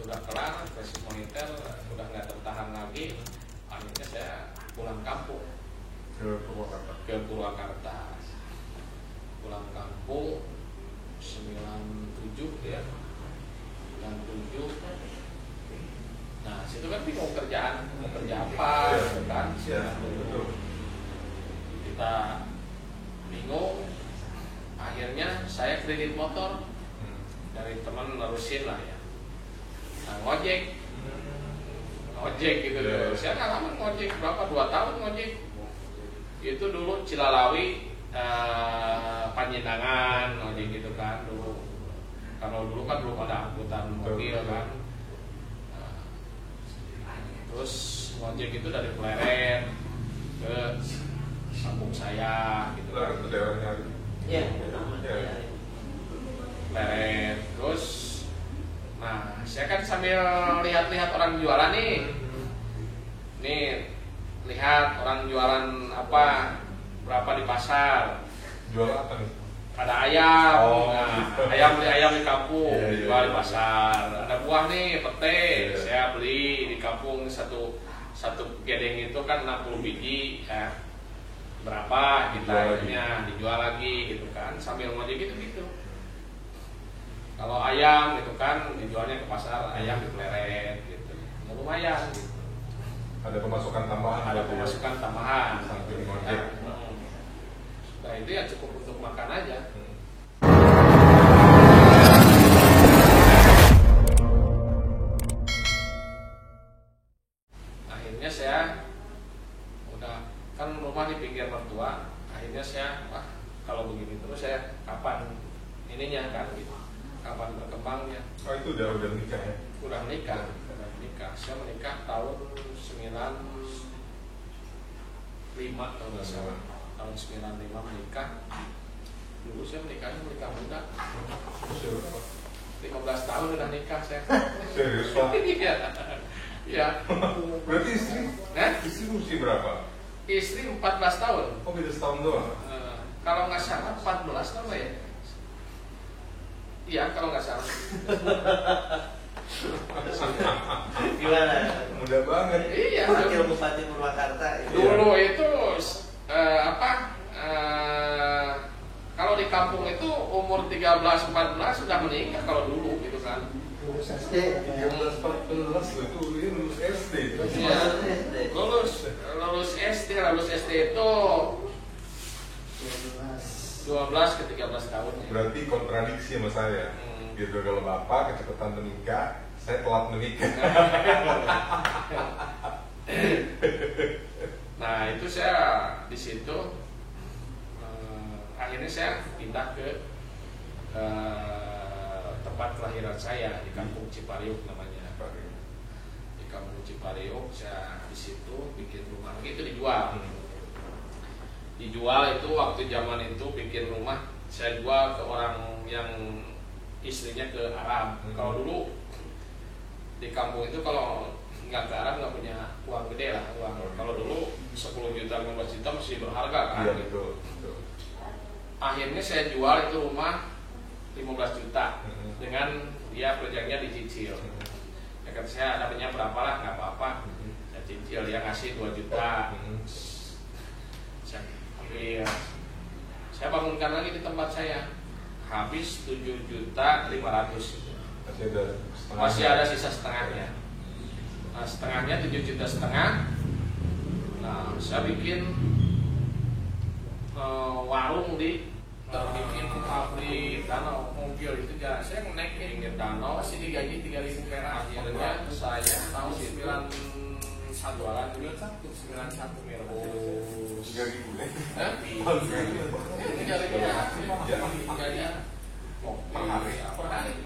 sudah kelar krisis moneter, udah nggak tertahan lagi, akhirnya saya pulang kampung ke Purwakarta. Pulang kampung 97 ya, 97. Nah situ kan bingung kerjaan, mau kerja apa, gitu kan? Kita bingung. Akhirnya saya kredit motor dari teman nerusin lah ya. Nah, ngojek gitu. Saya ngalamin ngojek berapa? 2 tahun ngojek. Itu dulu Cilalawi, Panjenengan ngojek gitu kan dulu. Kalau dulu kan belum ada angkutan mobil kan. Terus ngojek itu dari Pleret ke kampung saya gitu kan. Pleret. Terus nah saya kan sambil lihat-lihat orang jualan nih. Lihat orang jualan apa, berapa di pasar. Jual apa nih? Ada ayam, ayam beli ayam di kampung, jual di pasar. Ada buah nih, pete, saya beli di kampung satu gedeng itu kan 60 biji, ya. Berapa kita akhirnya dijual lagi gitu kan, sambil ngojek gitu. Kalau ayam gitu kan dijualnya ke pasar, ayam di Pleret gitu, lumayan. Gitu. Ada pemasukan tambahan. Sambil ngojek. Nah itu ya cukup untuk makan aja. Akhirnya saya udah kan rumah di pinggir mertua. Akhirnya saya kalau begini terus saya kapan ininya kan gitu. Kapan berkembangnya? Oh itu udah nikah ya? Udah nikah. Saya menikah tahun 95 kalau nggak salah. Tahun 95 menikah. Dulu saya menikah muda. 15 tahun udah nikah saya. Serius Pak? Iya. Berarti istri mesti berapa? Istri 14 tahun. Oh beda setahun doang? Kalau nggak salah 14 tahun ya. Iya kalau nggak salah. Gimana? Mudah banget. Iya. Wakil Bupati Purwakarta. Dulu itu kalau di kampung itu umur 13-14 sudah menikah kalau dulu gitu kan. Lulus SD. 13-14 itu lulus SD. Iya. Lulus SD itu 12 ke 13 tahun ya. Berarti kontradiksi sama saya. Gitu kalau bapak kecepatan menikah, saya telat menikah. Nah itu saya di situ akhirnya saya pindah ke tempat kelahiran saya di Kampung Cipariuk namanya. Di Kampung Cipariuk saya di situ bikin rumah itu dijual itu waktu zaman itu bikin rumah saya jual ke orang yang istrinya ke Arab. Kalau dulu di kampung itu kalau nggak ke Arab nggak punya uang gede lah uang. Kalau dulu 10 juta 15 juta masih berharga kan. Iya, gitu. betul. Akhirnya saya jual itu rumah 15 juta dengan dia proyeknya dicicil. Ya kan saya dapatnya berapa lah nggak apa-apa. Saya cicil dia ngasih 2 juta. Saya ambil. Saya bangunkan lagi di tempat saya. Habis 7.500.000. Masih ada sisa setengahnya. Nah setengahnya 7,5 juta. Nah saya bikin warung bikin pabrik danau mobil itu ya. Saya naik ke pinggir danau masih digaji 3.000 perak. Akhirnya saya tahun 91 jualan dulu 91 merebus 3.000 ya? 3.000 per hari.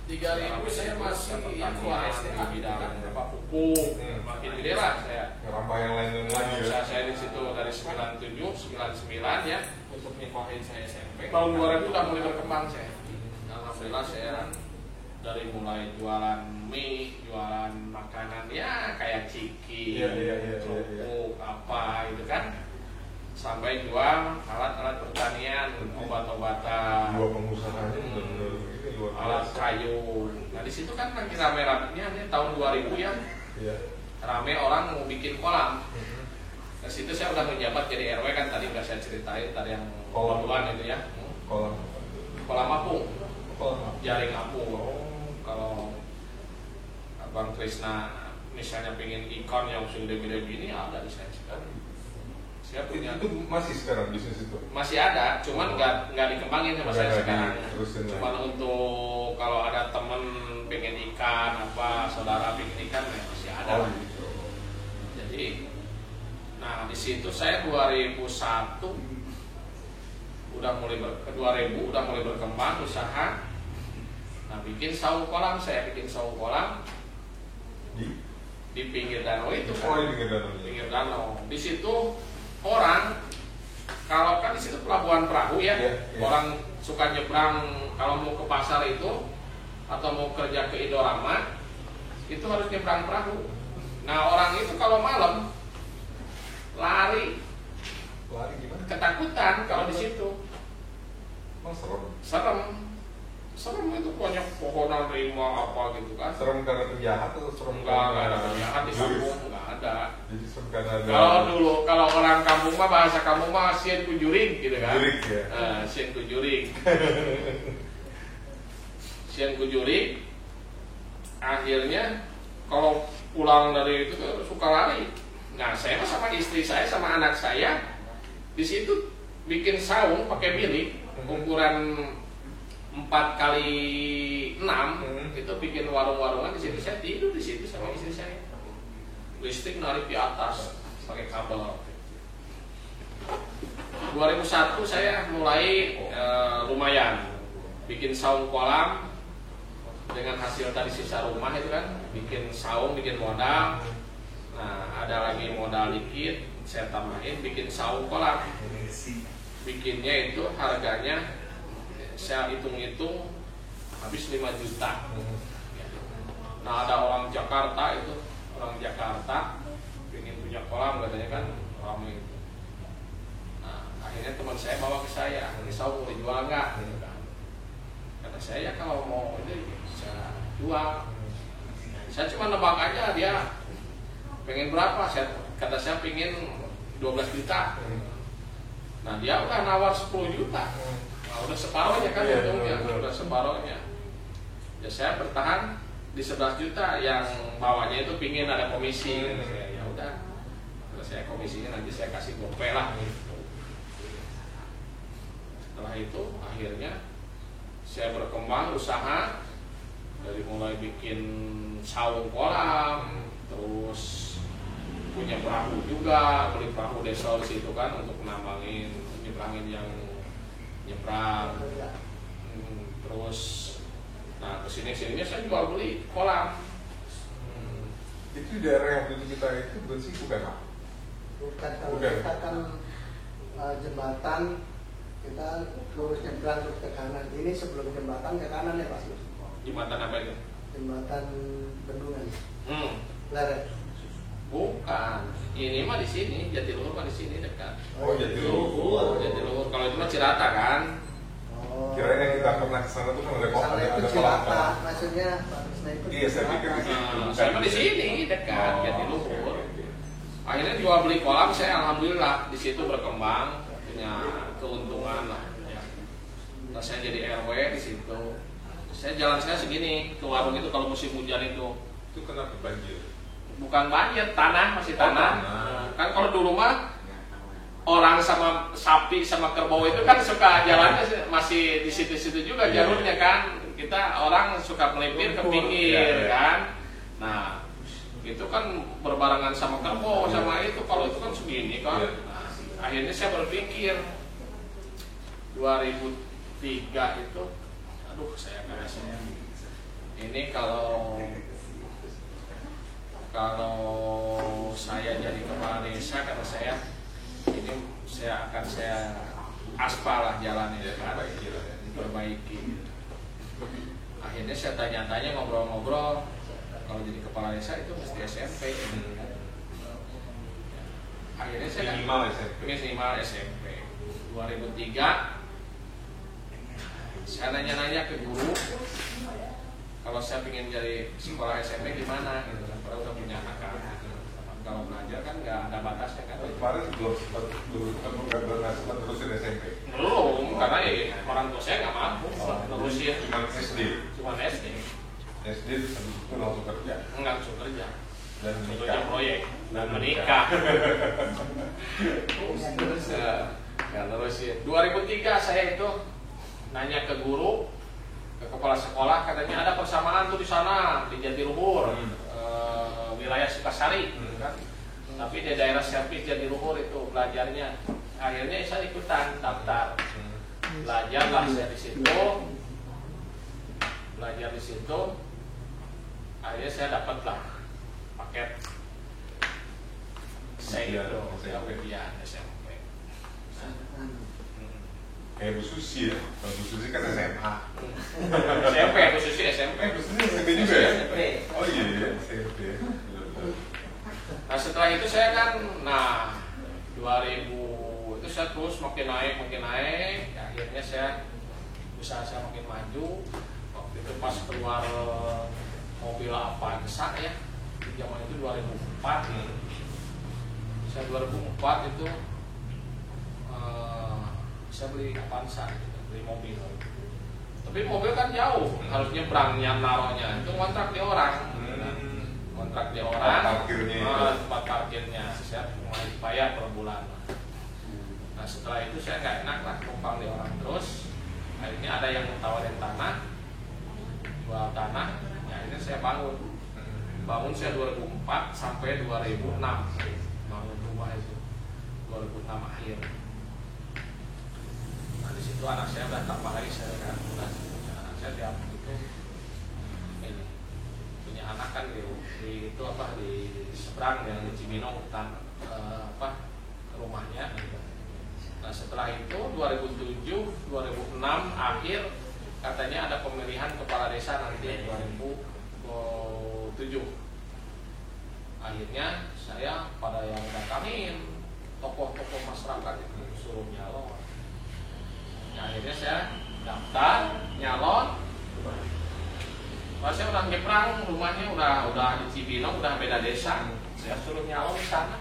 3.000 saya masih kuas di bidang pupuk, makin gede lah saya. Ngerambah yang lain lagi ya? Saya di situ dari 97, 99 ya untuk nyekolahin saya SMP. Tahun 2000 udah mulai berkembang saya. Alhamdulillah saya dari mulai jualan mie, jualan makanan ya kayak ciki, kerupuk, apa gitu kan, sampai jual alat-alat pertanian, obat-obatan. Dua pengusaha ini benar-benar luar alat biasa. kayu. Nah di situ kan lagi rame-ramenya ini tahun 2000 ya, Iya. rame orang mau bikin kolam. Di situ saya udah menjabat jadi RW kan tadi udah saya ceritain tadi yang Kolam. kolam itu ya. Kolam. Kolam apung, Kolam. jaring apung. Kalau Abang Krisna misalnya pengen ikan yang segede-gede gini ada di saya sekarang. Saya punya Itu masih sekarang bisnis itu. masih ada, cuman nggak dikembangin sama saya Nggak sekarang. diterusin lagi. Cuman untuk kalau ada temen pengen ikan apa saudara pengen ikan ya masih ada. Oh, gitu. Jadi, nah di situ saya 2001 udah mulai 2000 udah mulai berkembang usaha. Nah bikin saung kolam, saya bikin saung kolam di pinggir danau itu Oh, kan. ini kita Pinggir danau. Di situ orang kalau kan di situ pelabuhan perahu ya, Iya, iya. orang suka nyebrang kalau mau ke pasar itu atau mau kerja ke Indorama itu harus nyebrang perahu. Nah orang itu kalau malam lari Lari gimana? ketakutan kalau di situ Emang serem. serem itu banyak pohonan rima apa gitu kan. Serem karena penjahat atau serem Enggak ada penjahat di kampung, enggak ada. Jadi serem karena ada. Kalau dulu, kalau orang kampung mah bahasa kampung mah sieun kujuring gitu kan. Kujuring, ya. Sieun kujuring. Sieun kujuring. Akhirnya kalau pulang dari itu suka lari. Nah, saya mah sama istri saya sama anak saya di situ bikin saung pakai bilik ukuran 4x6 itu bikin warung-warungan di situ. Saya tidur di situ sama istri saya. Listrik narik di atas pakai kabel. 2001 saya mulai lumayan bikin saung kolam dengan hasil tadi sisa rumah itu kan, bikin saung, bikin modal. Nah ada lagi modal dikit, saya tambahin bikin saung kolam. Bikinnya itu harganya saya hitung-hitung habis 5 juta. Nah ada orang Jakarta itu, orang Jakarta ingin punya kolam katanya kan, ramai itu. Nah akhirnya teman saya bawa ke saya, ini saung mau dijual nggak? Gitu kan. Kata saya kalau mau ini bisa jual. Saya cuma nebak aja dia pengen berapa. Kata saya pengen 12 juta. Nah dia udah nawar 10 juta. Nah, udah separohnya kan untungnya, udah separohnya. Ya saya bertahan di 11 juta, yang bawahnya itu pingin ada komisi. Ya udah, kalau saya komisinya nanti saya kasih gopay lah. Setelah itu akhirnya saya berkembang usaha dari mulai bikin saung kolam, terus punya perahu juga, beli perahu desol di situ kan untuk nyebrangin yang nyebrang. Terus nah kesini-sininya saya jual beli kolam. Itu daerah yang waktu itu kita itu bersih bukan apa? Bukan, kalau Bukan. kita kan jembatan, kita lurus nyebrang terus ke kanan. Ini sebelum jembatan ke kanan ya Pak? Jembatan apa itu? Jembatan Bendungan. Leret. Bukan. Ini mah di sini, Jatiluhur mah di sini dekat. Oh, Jatiluhur. Jatiluhur. Kalau itu mah Cirata kan. Oh. Kirain yang kita pernah kesana tuh kan ada kolam, Sana itu ada kolam. Cilata, maksudnya Pak Krisna itu. Iya, saya pikir di situ. Nah, saya mah di sini dekat Jatiluhur. Akhirnya jual beli kolam, saya alhamdulillah di situ berkembang, punya keuntungan lah. Ya. Nah, saya jadi RW di situ. Saya jalan saya segini ke warung itu kalau musim hujan itu. Itu kenapa banjir? Bukan banjir, tanah masih tanah. tanah. Kan kalau dulu mah orang sama sapi sama kerbau itu kan suka jalannya masih di situ-situ juga jalurnya kan. Kita orang suka melipir ke pinggir kan. Nah, itu kan berbarengan sama kerbau sama itu. Kalau itu kan segini kan. Nah, akhirnya saya berpikir 2003 itu, aduh saya nggak saya. Ini kalau saya jadi kepala desa, kata saya ini saya aspal lah jalannya kan, diperbaiki. Akhirnya saya tanya-tanya, ngobrol-ngobrol, kalau jadi kepala desa itu mesti SMP. Akhirnya saya Minimal SMP. Minimal SMP. 2003 saya nanya-nanya ke guru, kalau saya ingin jadi sekolah SMP di mana gitu kan, kalau udah punya anak kan. Kalau belajar kan nggak ada batasnya kan. Kemarin belum sempat terusin SMP. Belum, karena ya orang tua saya nggak mampu nerusin. Cuma SD. Cuma SD. SD habis itu langsung kerja. Enggak langsung kerja. Dan kerja proyek dan menikah. Nggak nerusin. 2003 saya itu nanya ke guru, ke kepala sekolah, katanya ada persamaan tuh di sana di Jatiluhur, wilayah Sukasari, kan? Tapi di daerah Servis Jatiluhur itu belajarnya. Akhirnya saya ikutan daftar, belajarlah saya di situ, belajar di situ. Akhirnya saya dapatlah paket saya itu ujian SMP. Kayak Bu Susi ya, Bu Susi kan SMA. SMP, Bu Susi SMP. Bu Susi SMP juga ya? Oh iya, SMP. Nah setelah itu saya kan, 2000 itu saya terus makin naik, akhirnya usaha saya makin maju. Waktu itu pas keluar mobil Avanza ya, di zaman itu 2004. Saya 2004 itu saya beli Avanza, beli mobil. Tapi mobil kan jauh, harus nyebrangnya naronya. Itu kontrak di orang. Kontrak di orang, tempat parkirnya saya mulai bayar per bulan. Nah setelah itu saya nggak enak lah numpang di orang terus. Akhirnya ada yang tawarin tanah, jual tanah. Ya, akhirnya saya bangun saya 2004 sampai 2006 bangun rumah itu 2006 akhir. Nah di situ anak saya udah tambah lagi saya kan, anak saya tiap itu ini punya anak kan di itu di seberang yang di Cibinong hutan rumahnya. Nah setelah itu 2007 2006 akhir katanya ada pemilihan kepala desa nanti 2007. Akhirnya saya pada yang datangin tokoh-tokoh masyarakat itu suruh nyalon. Nah, akhirnya saya daftar nyalon. Pas saya udah nyebrang rumahnya udah di Cibinong, udah beda desa. Saya suruh nyalon di sana.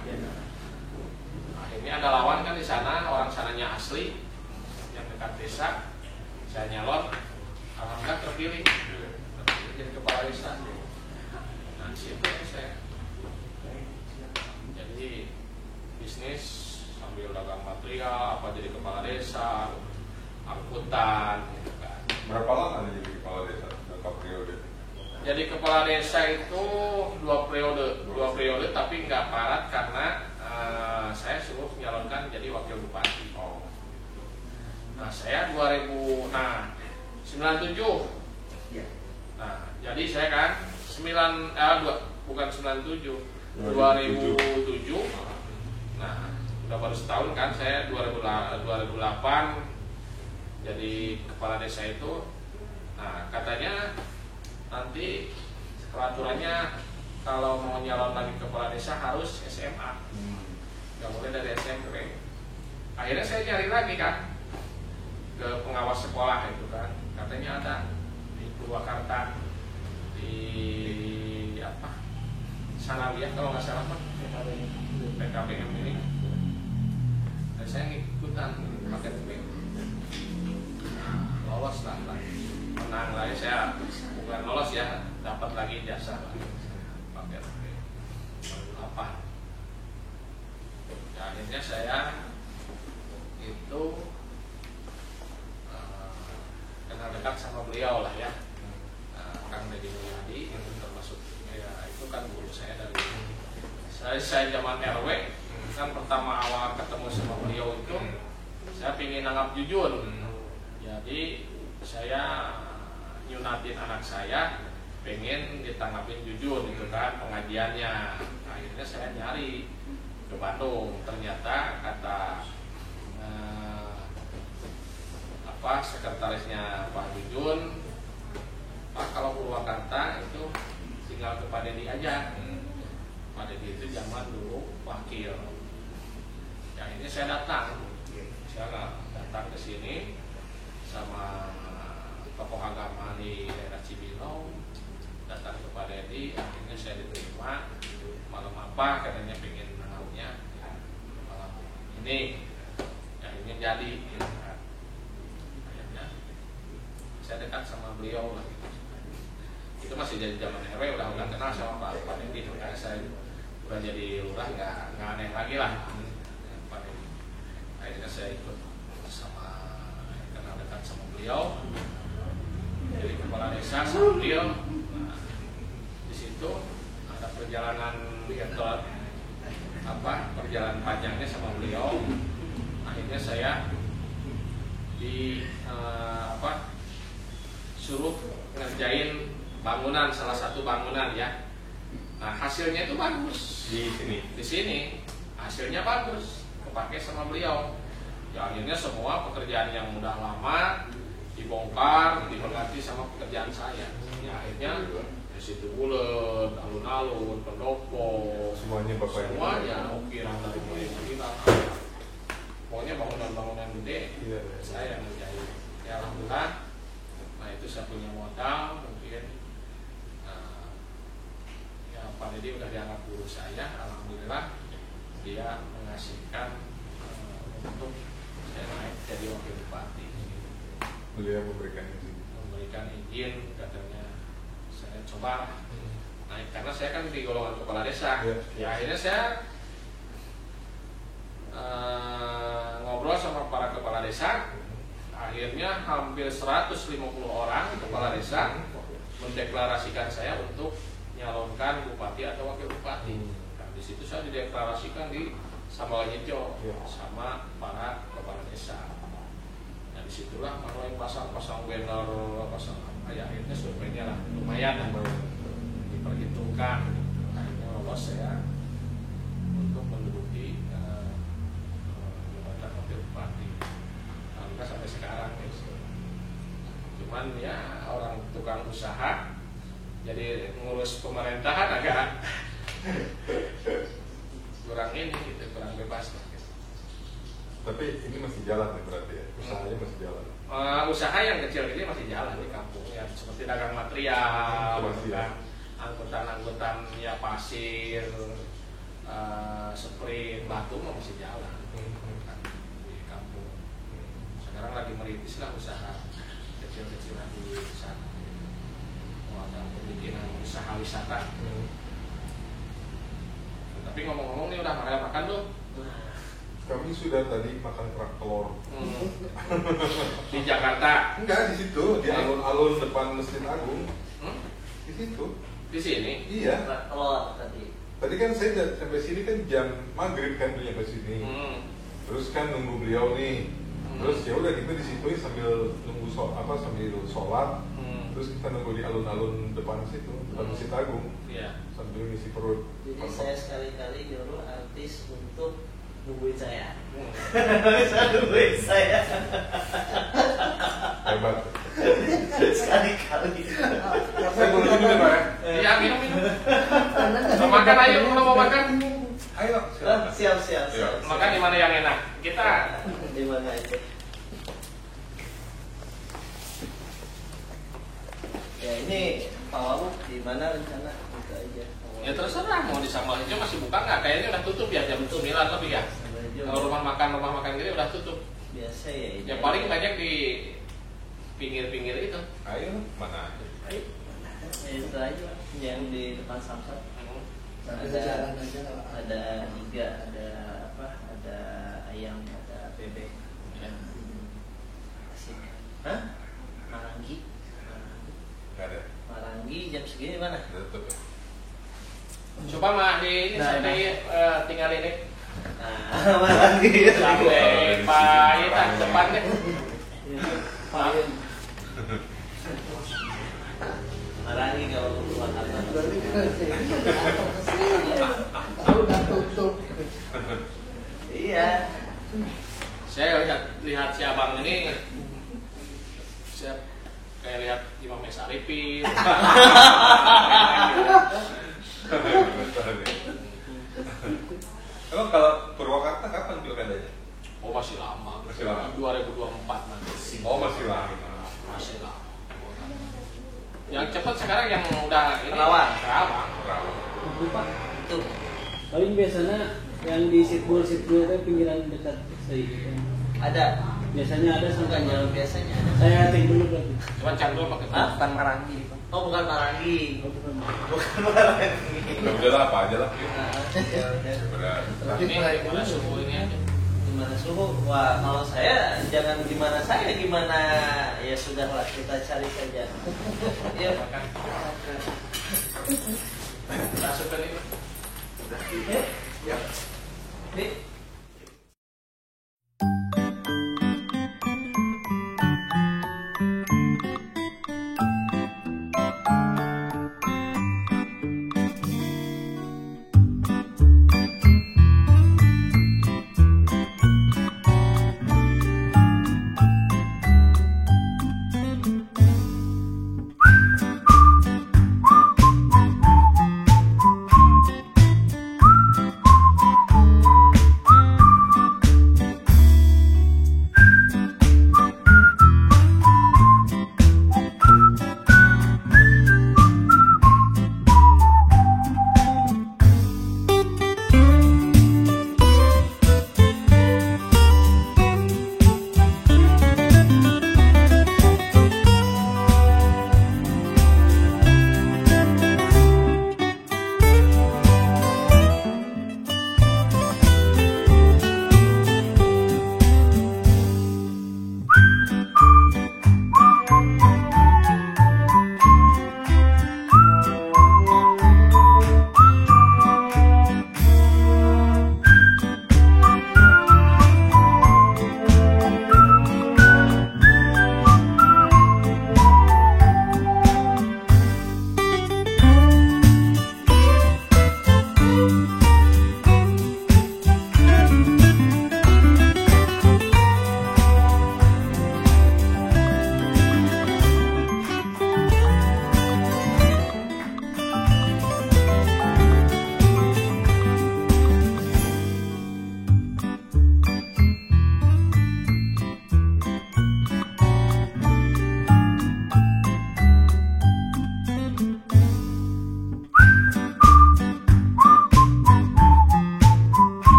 Akhirnya ada lawan kan di sana, orang sananya asli yang dekat desa. Saya nyalon, alhamdulillah terpilih jadi kepala desa. Nah situ saya jadi bisnis sambil dagang material, jadi kepala desa, angkutan. Gitu kan. Berapa lama jadi kepala desa? Berapa periode? Jadi kepala desa itu 2 periode, tapi nggak parat karena saya suruh nyalonkan jadi wakil bupati. Nah saya 97. Nah jadi saya kan 2007. Nah udah baru setahun kan saya 2008 jadi kepala desa itu. Nah katanya nanti peraturannya kalau mau nyalon lagi kepala desa harus SMA, nggak boleh dari SMP. Akhirnya saya cari lagi kan ke pengawas sekolah itu kan, katanya ada di Purwakarta di Sanawiyah kalau nggak salah PKBM ini. Dan saya ngikutan paket ini, lolos lah, menang lagi saya. Bukan lolos ya, dapat lagi jasa paket apa? Ya, akhirnya saya itu kenal dekat sama beliau lah ya, Kang Deddy Mulyadi itu termasuk ya itu kan guru saya dari saya zaman RW kan pertama awal ketemu sama beliau itu saya pingin nanggap jujur, jadi saya nyunatin anak saya pengen ditanggapin jujur gitu kan pengajiannya. Akhirnya saya nyari ke Bandung, ternyata kata sekretarisnya Pak Jujun, Pak kalau Purwakarta itu tinggal ke Pak Deddy aja. Pak Deddy itu zaman dulu wakil. Yang ini saya datang ke sini sama apa katanya pengen menaunya malam ini yang ingin jadi gitu kan. Akhirnya saya dekat sama beliau lah gitu. Itu masih jadi zaman RW, udah kenal sama Pak Nedi, makanya saya udah jadi lurah nggak aneh lagi lah Pak Nedi. Akhirnya saya ikut sama kenal dekat sama beliau, jadi kepala desa sama beliau. Nah, di situ ada perjalanan perjalanan panjangnya sama beliau. Akhirnya saya suruh ngerjain bangunan, salah satu bangunan ya. Nah hasilnya itu bagus di sini hasilnya bagus, kepake sama beliau. Ya, akhirnya semua pekerjaan yang udah lama dibongkar, diganti sama pekerjaan saya. Ya, akhirnya di situ bulet, alun-alun, pendopo, semuanya bapak yang semuanya ukiran dari mulai ukiran. Pokoknya bangunan-bangunan gede saya yang ngerjain. Ya alhamdulillah. Nah itu saya punya modal mungkin. Ya Pak Nedi udah dianggap guru saya. Alhamdulillah dia mengasihkan untuk saya naik jadi wakil bupati. Beliau memberikan izin katanya saya coba naik karena saya kan di golongan kepala desa. Ya akhirnya saya ngobrol sama para kepala desa. Akhirnya hampir 150 orang kepala desa mendeklarasikan saya untuk nyalonkan bupati atau wakil bupati. Nah, di situ saya dideklarasikan di Sambalajito sama para kepala desa. Nah, disitulah mulai pasang banner, pasang apa ya, akhirnya surveinya lah lumayan lah diperhitungkan. Akhirnya lolos saya untuk menduduki jabatan wakil bupati. Alhamdulillah sampai sekarang ya. Cuman ya orang tukang usaha jadi ngurus pemerintahan agak kurang ini gitu, kurang bebas lah gitu. Tapi ini masih jalan ya berarti ya, usahanya masih jalan. Usaha yang kecil ini masih jalan di kampung ya, seperti dagang material, angkutan ya pasir, sprint, batu masih jalan di kampung. Sekarang lagi merintis lah usaha kecil-kecilan di sana. Ada pembikinan usaha wisata. Tapi ngomong-ngomong nih udah makan tuh. Kami sudah tadi makan kerak telur. Di Jakarta? Enggak, di situ, di alun-alun depan Masjid Agung. Di situ. Di sini? Iya. Kerak telur tadi. Tadi kan saya sampai sini kan jam maghrib kan beliau ke sini. Terus kan nunggu beliau nih. Terus ya udah kita di situ sambil nunggu sambil sholat. Terus kita nunggu di alun-alun depan situ, depan Masjid Agung. Iya. Sambil ngisi perut. Jadi saya sekali-kali nyuruh artis untuk nungguin saya. Bisa nungguin saya. Hebat. Sekali-kali. Saya boleh minum ya Pak ya? Iya, minum. Makan ayo kalau mau makan. Ayo. Siap. Makan di mana yang enak? Kita di mana aja. Ya ini Pak Wawuk di mana rencana buka aja? ya terserah mau di Sambalajito masih buka nggak? Kayaknya udah tutup ya jam 9 lebih ya. Kalau rumah makan gini udah tutup. Biasa ya. Ya paling banyak di pinggir-pinggir itu. Ayo, mana? Ayo. Itu aja yang di depan Samsat. Ada iga, ada ayam, ada bebek. Ya. Asik. Hah? Marangi. Nggak ada. Marangi jam segini mana? Udah tutup ya? Coba mah di ini saya tinggal ini Nah, Marangi. sampai Pak depan deh. Payun. Marangi kalau keluar apa? Udah tutup. Iya. Saya lihat si abang ini, saya kayak lihat Imam S. Arifin. Emang kalau Purwakarta kapan pilkadanya? Oh masih lama. Masih lama. 2024 nanti. Oh masih lama. Masih lama. Yang cepat sekarang yang udah ini. Kerawang. Kerawang. Lupa itu Paling biasanya yang di sitbul itu pinggiran dekat stasiun. Ada. Biasanya ada Bukan sampai jalan biasanya ada. saya cek dulu berarti. Cuma candu apa ketemu? Hah? Bukan Marangi. Oh bukan Marangi. Oh, bukan. Bukan Marangi. Udah lah apa aja lah. Ya udah. Benar. Ini gimana suhu ini aja? Gimana suhu? Wah kalau saya jangan gimana saya, gimana ya sudahlah kita cari saja. Ya Makan. Masukkan ini. ya.